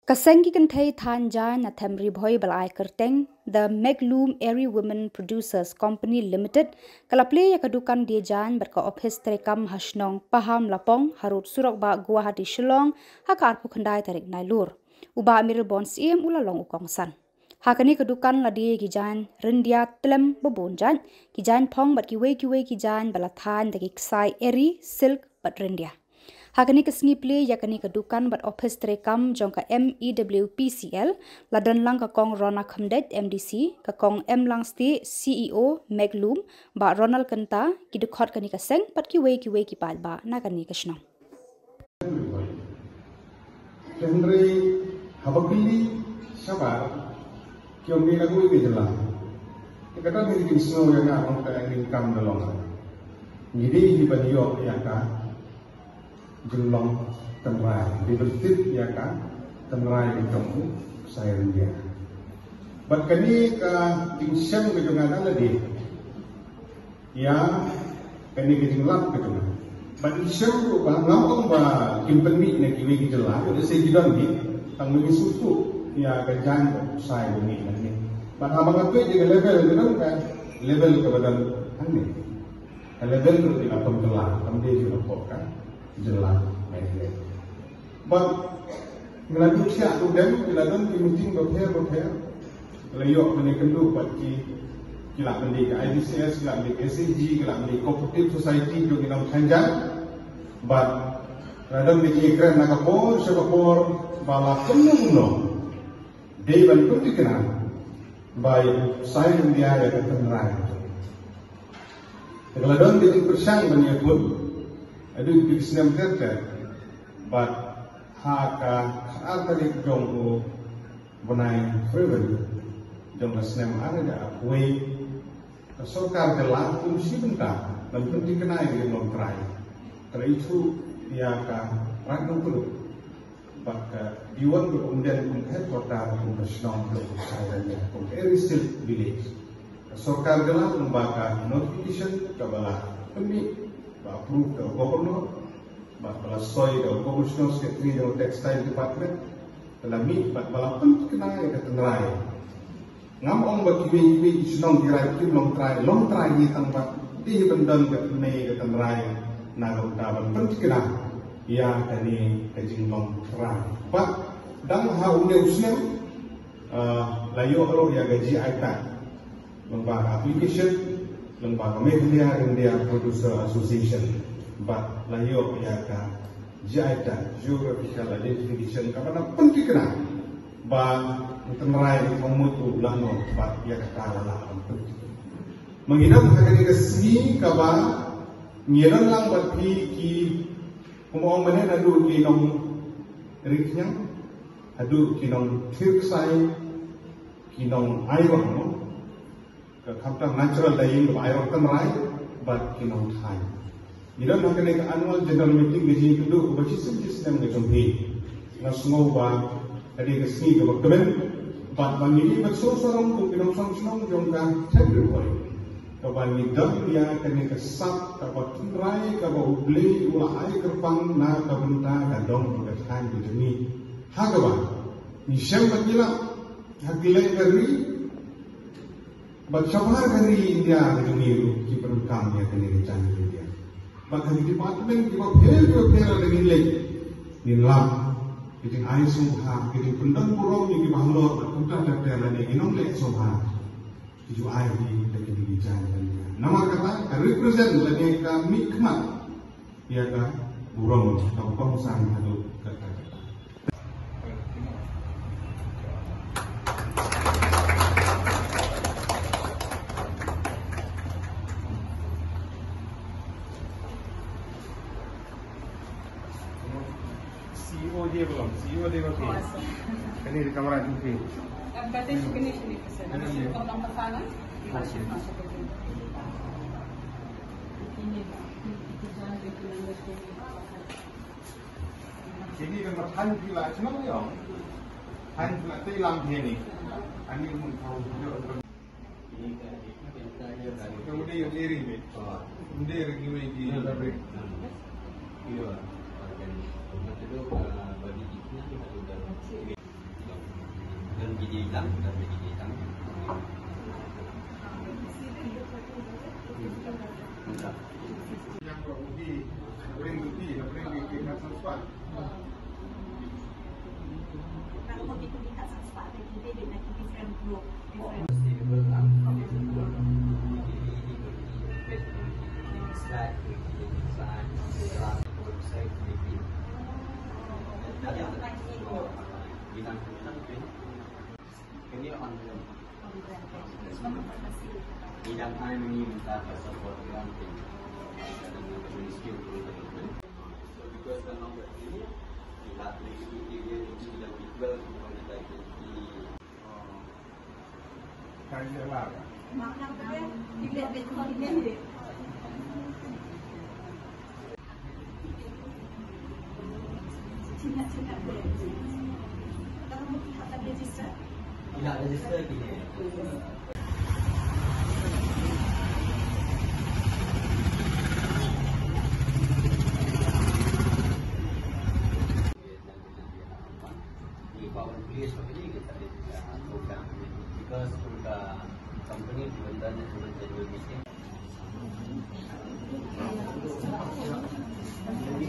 Kasengi kan thai than jan na thamri bhoi balai kerteng the Megloom Airy Women Producers Company Limited kalaple ya kadukan dia jan berka office terekam hasnong paham lapong harut surok ba Guwahati Shillong hakar pukhandai tarik nailur uba mir bon sim ulalong ukong san hakani kadukan ladi gijan rendia tlem bobonjan gijan phong bat kiwe gijan balathan dagi ksai eri silk bat rendia Hakani kesni play yakani kadukan bat office terekam jongka MEWPCL ladan lang kakong Rona Khamdet MDC kakong M Langsti CEO Megloom ba Ronald Kenta kidukot kani kaseng pat kiwe kipal ba nakani kasno Henry habagili sabar kiombi lagu ini jelas kata ni snow yang orang tak income dalam jadi di badio ya kan jelong temrai dibertit ya kan temrai di kamu saya dia bahkan ini ke tingsian kejenganan lagi ya kini kejenglap kejengan bahkan tingsian bahkan ngomong bah kimpeni nak kiwi kejelah jadi saya bilang ni tanggung susu ya kejan saya ini nanti bahkan abang apa juga level itu kan level kepada ane level itu tidak pembelah kami juga pokok jelas aja. But melalui siapa tu dem, melalui meeting berpair, layok menekan tu bagi kita mendik IDCS, kita mendik SAG, kita mendik cooperative society juga kita menjangan. But melalui media keren nak kapor, siapa kapor, bala penuh dia pun dikenal. By saya India yang terkenal. Kalau dalam meeting persang banyak pun ada bisnes terkait, but haka tarik jongko benai freewen jongko bisnes ada way sokar gelap fungsi bentar dan penting kenai di dalam try. Kalau itu dia akan rakyat perlu, maka diwan kemudian menghet kota internasional untuk saya dan every still village. Sokar gelap membakar notification kebalah pemik approve the governor, but bala soy the commissioner secretary the textile department, bala meet but bala pun kenai ke tenrai. Ngam ong ba kiwi isnong kirai kim long try ni tang ba di bendan ke nei ke tenrai na ro da ban pun kenai ya tani ke jing long try. But dang ha unde usnem layo ro ya gaji aita lembaga application lembaga media India Producer Association, but layo ya ka JIDA Geographical Identification kapana penting kena, ba temerai pemutu lano, but ya kata lah penting. Menginap hari kesini kaba ngiran lang bat ki kumong mana adu ki nong riknya, adu ki nong tirksai, ki nong airwah no. Kapten natural dying of iron temerai, but kinong time. Ila makan ke annual general meeting gaji kedua, baca sistem ngejumpi. Ngasngau ba, tadi kesini ke berkemen, but bangili bersorong tu kinong sang jongga February. Kapan ni dam dia kena kesat, kapan temerai, kapan ubli, ulah air kerpang na kabenta kadong bertahan di sini. Hagawan, ni siapa gila, hagilai kari. Bagaimana hari India dengan ki perkam ya kini canggih India. Bagaimana departemen kita fail dengan lagi. Nilam, kita air sumha, kita pendang burung ni kita halor, kita dapet lagi inong lek sumha. Kita air di dengan canggih India. Nama kata represent lagi kami kemat. Ya kan burung atau kongsan atau kata. CEO dia belum, CEO dia okey. Ini di kamera TV. Berarti finish ni pesan. Kalau nak pesanan, masuk ke ini. Jadi kan berhan pula, cuma ni orang. Han pula tu hilang dia ni. Ani pun tahu dia. Kemudian yang diri ni. Dia kiwi di lebih. Iya. Itu bagi gigi hitam, dan gigi hitam. Enggak. Yang berubi, bring di transfer. Kalau kita lihat sesuatu kita dengan different group, different. Ini online. Bidang ini minta support granting dan skill development. So because the number ini kita flexibility dia sudah equal kepada lagi di Kaya lah. Makna dia dilihat ini. Cina dia. Kalau mau kita register. tidak register gini. Di bawah beli seperti ini kita ada program because untuk company dibentuk dengan general meeting. Jadi